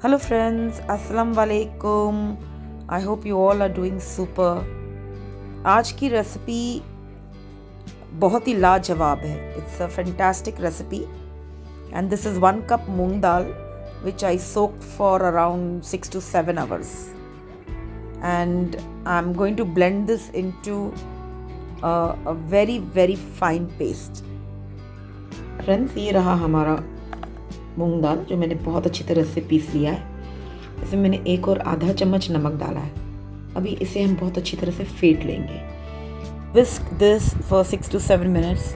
Hello friends, Assalamu alaikum. I hope you all are doing super. आज की recipe बहुत ही लाजवाब है. It's a fantastic recipe and this is 1 cup moong dal which I soaked for around 6 to 7 hours. And I'm going to blend this into a very fine paste. Friends, ये रहा हमारा मूंग दाल जो मैंने बहुत अच्छी तरह से पीस लिया है. इसमें मैंने 1 और आधा चम्मच नमक डाला है. अभी इसे हम बहुत अच्छी तरह से फेंट लेंगे. Whisk this for 6 to 7 minutes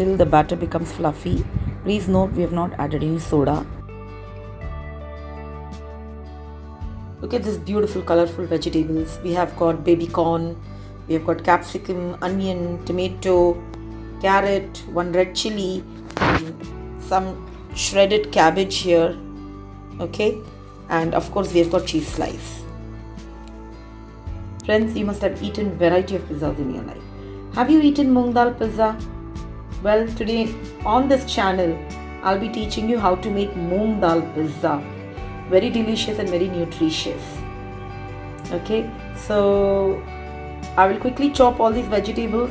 till the batter becomes fluffy. Please note we have not added any soda. Look at this beautiful colorful vegetables. We have got baby corn, we have got capsicum, onion, tomato, carrot, 1 red chili, some shredded cabbage here, okay, and of course we have got cheese slice. Friends, you must have eaten variety of pizzas in your life. Have you eaten moong dal pizza? Well, today on this channel I'll be teaching you how to make moong dal pizza. Very delicious and very nutritious. Okay, so I will quickly chop all these vegetables,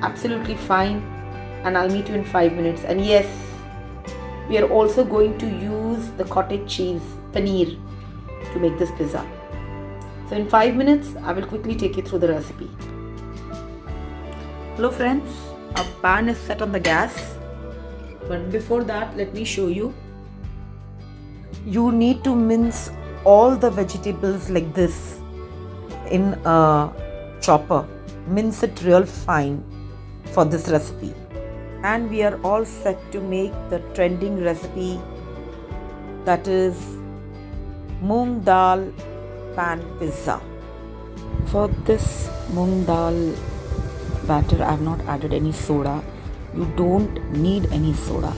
absolutely fine, and I'll meet you in 5 minutes. And yes, we are also going to use the cottage cheese, paneer, to make this pizza. So in 5 minutes, I will quickly take you through the recipe. Hello friends, our pan is set on the gas. But before that, let me show you. You need to mince all the vegetables like this in a chopper. Mince it real fine for this recipe. And we are all set to make the trending recipe, that is moong dal pan pizza. For this moong dal batter I have not added any soda. You don't need any soda,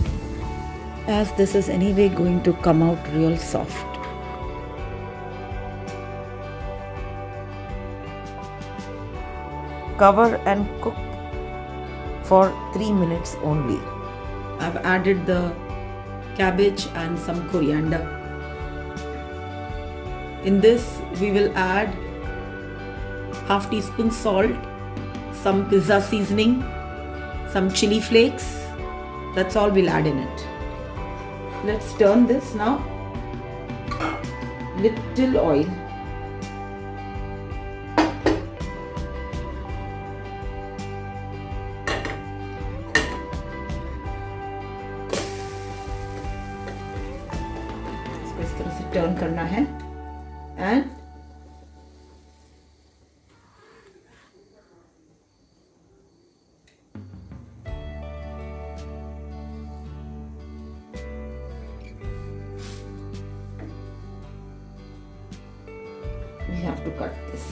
as this is anyway going to come out real soft. Cover and cook for 3 minutes only. I've added the cabbage and some coriander. In this we will add half teaspoon salt, some pizza seasoning, some chili flakes. That's all we'll add in it. Let's turn this now. Little oil. इस तरह से turn करना है and we have to cut this.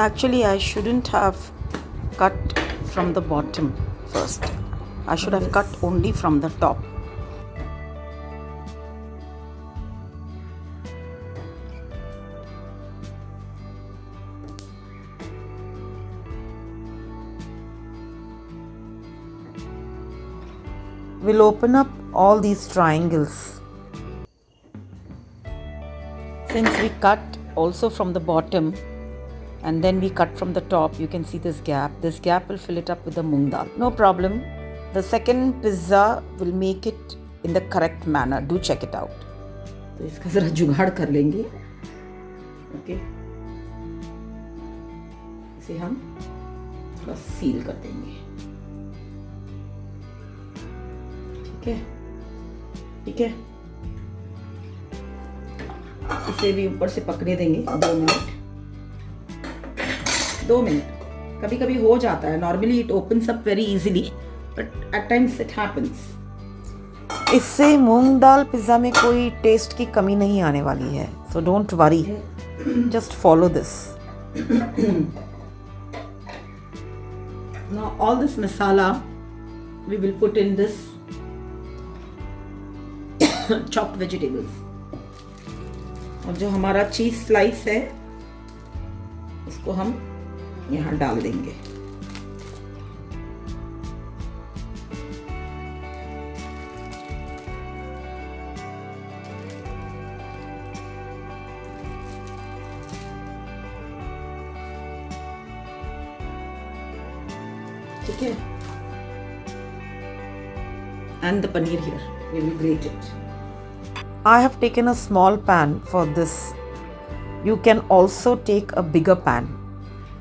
Actually, I shouldn't have cut from the bottom first. I should have cut only from the top. We'll open up all these triangles. Since we cut also from the bottom and then we cut from the top, you can see this gap. This gap will fill it up with the moong dal. No problem. The second pizza will make it in the correct manner. Do check it out. तो इसका ज़रा जुगाड़ कर लेंगे. Okay, इसे हम थोड़ा seal कर देंगे. ठीक है, ठीक है. इसे भी ऊपर से पकने देंगे 2 मिनट. 2 मिनट. कभी कभी हो जाता है. Normally it opens up very easily, but at times it happens. इससे मूंग दाल पिज़्ज़ा में कोई टेस्ट की कमी नहीं आने वाली है. So don't worry, just follow this. Now all this masala we will put in this chopped vegetables. और जो हमारा चीज स्लाइस है उसको हम यहाँ डाल देंगे. ठीक है. And the paneer here, we will grate it. I have taken a small pan for this. You can also take a bigger pan.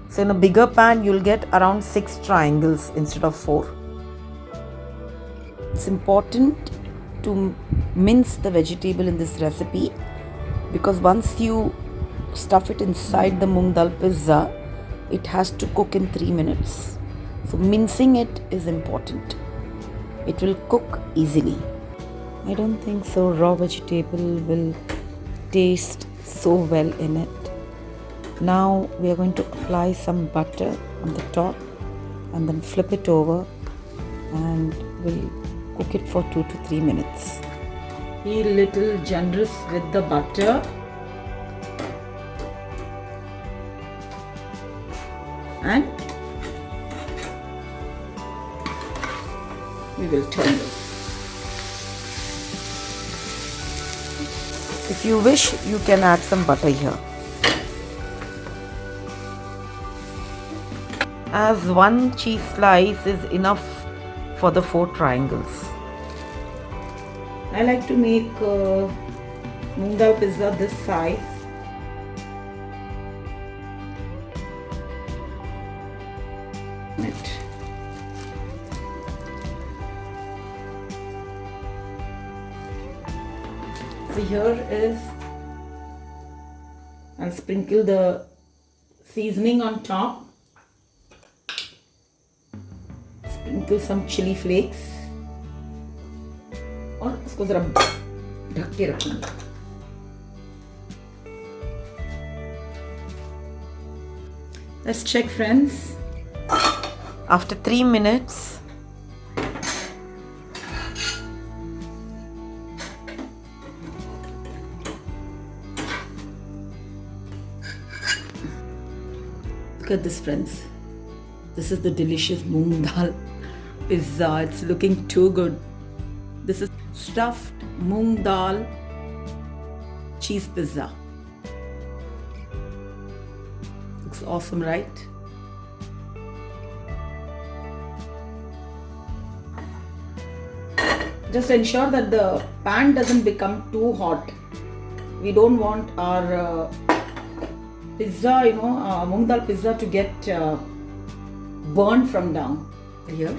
So in a bigger pan, you'll get around 6 triangles instead of 4. It's important to mince the vegetable in this recipe because once you stuff it inside the moong dal pizza, it has to cook in 3 minutes. So mincing it is important. It will cook easily. I don't think so raw vegetable will taste so well in it. Now we are going to apply some butter on the top and then flip it over and we'll cook it for 2 to 3 minutes. Be a little generous with the butter. And we will turn this. If you wish, you can add some butter here. As 1 cheese slice is enough for the 4 triangles. I like to make moong dal pizza this size. So here is, I'll sprinkle the seasoning on top. Sprinkle some chili flakes. और इसको जरा ढक के रखूंगा. Let's check, friends. After 3 minutes, look at this, friends. This is the delicious moong dal pizza. It's looking too good. This is stuffed moong dal cheese pizza. Looks awesome, right? Just ensure that the pan doesn't become too hot. We don't want our pizza, moong dal pizza to get burned from down here.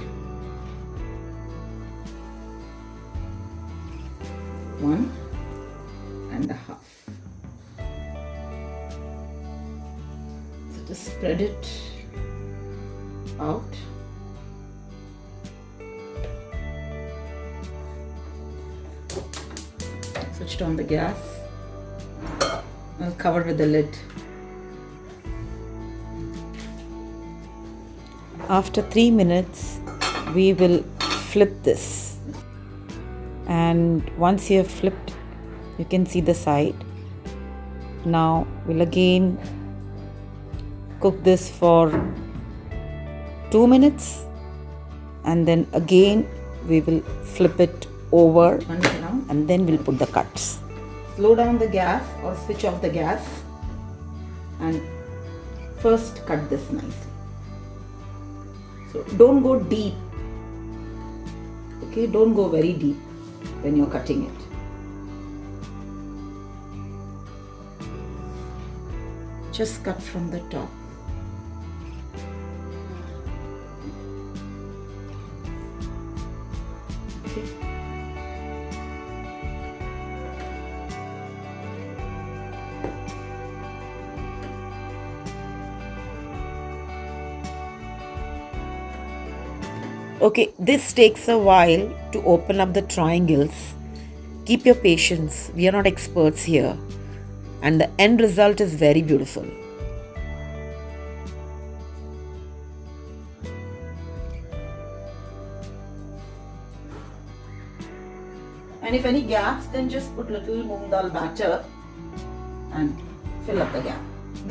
1.5. So just spread it out. Switched on the gas. I'll cover with the lid. After 3 minutes, we will flip this. And once you have flipped, you can see the side. Now we'll again cook this for 2 minutes. And then again, we will flip it over and then we'll put the cuts. Slow down the gas or switch off the gas and first cut this nicely. So don't go deep. Okay, don't go very deep when you're cutting it. Just cut from the top. Okay. Okay, this takes a while to open up the triangles. Keep your patience. We are not experts here. And the end result is very beautiful. if any gaps, then just put little moong dal batter and fill up the gap.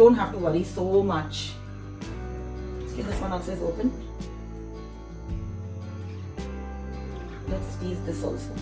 Don't have to worry so much. See, this one also is open. Let's tease this also.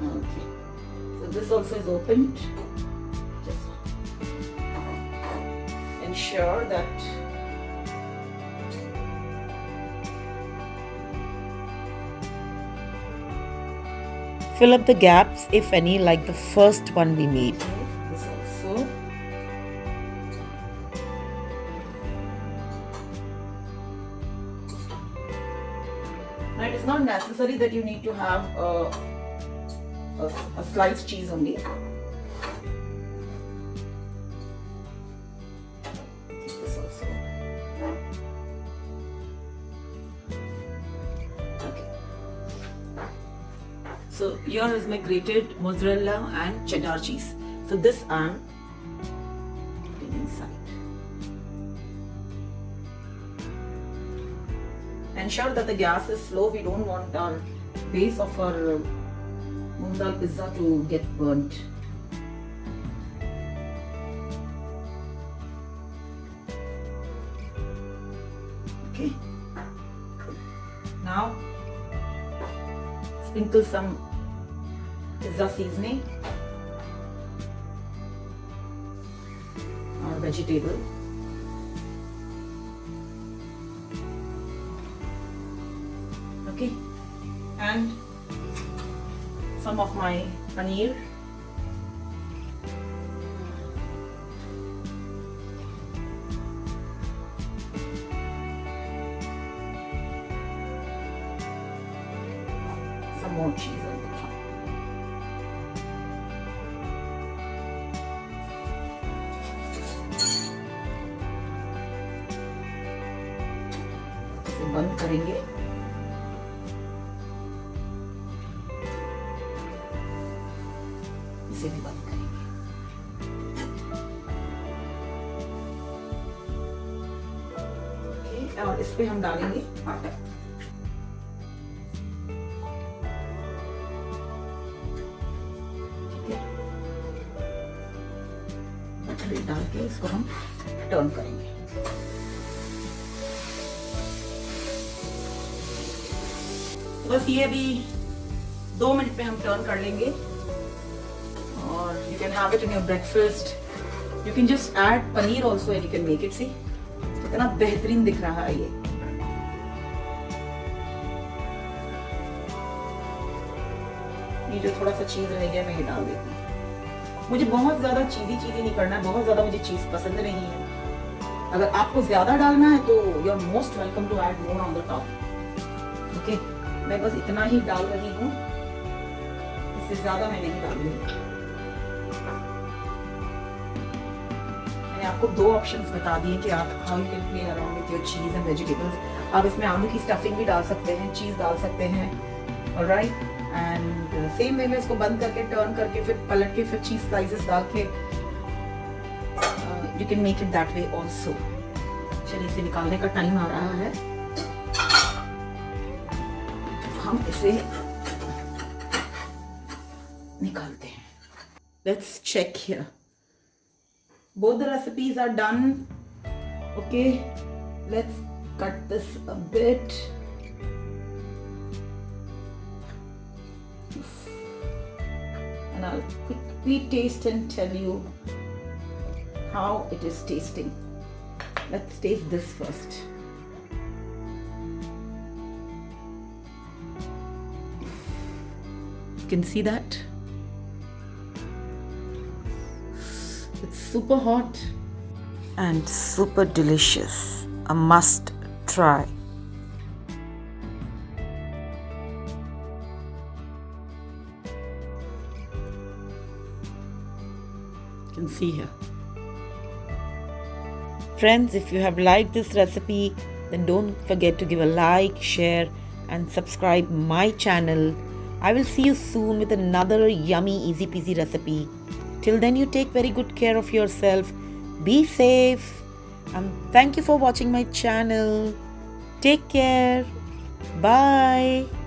Okay, so this also is opened. Just ensure that fill up the gaps, if any, like the first one we made. This also. Now it is not necessary that you need to have a sliced cheese only. This also. Okay. So here is my grated mozzarella and cheddar cheese. So this I'm putting inside. Ensure that the gas is slow. We don't want our base of our moong dal pizza to get burnt. Okay. Now sprinkle some pizza seasoning or vegetable. Okay, and some of my paneer. Some more cheese on the top. इसे बंद करेंगे. इसे भी बंद करेंगे. Okay, और इस पे हम डालेंगे आटा. ठीक है, मटर डाल के इसको हम टर्न करेंगे. बस ये भी 2 मिनट पे हम टर्न कर लेंगे. और you can have it in your breakfast. You can just add paneer also and you can make it. See, कितना बेहतरीन दिख रहा है ये. ये जो थोड़ा सा चीज रह गया मैं ये डाल देती हूँ. मुझे बहुत ज्यादा चीजी नहीं करना है. बहुत ज्यादा मुझे चीज पसंद नहीं है. अगर आपको ज्यादा डालना है तो you are most welcome to add more on the top. Okay, मैं बस इतना ही डाल रही हूँ. इससे ज्यादा मैं नहीं डालूंगी. मैंने आपको 2 ऑप्शंस बता दिए कि आप how you can play around with your चीज एंड वेजिटेबल्स. आप इसमें आलू की स्टफिंग भी डाल सकते हैं, चीज डाल सकते हैं. ऑलराइट, एंड सेम वे में इसको बंद करके टर्न करके फिर पलट के फिर चीज स्लाइसेस डाल के you can make it that way also. चलिए इसे निकालने का टाइम आ रहा है. हम इसे निकालते हैं. Let's check here. Both the recipes are done. Okay, let's cut this a bit. And I'll quickly taste and tell you how it is tasting. Let's taste this first. You can see that? It's super hot and super delicious. A must try. You can see here. Friends, if you have liked this recipe, then don't forget to give a like, share and subscribe my channel. I will see you soon with another yummy easy peasy recipe. Till then, you take very good care of yourself. Be safe and thank you for watching my channel. Take care. Bye.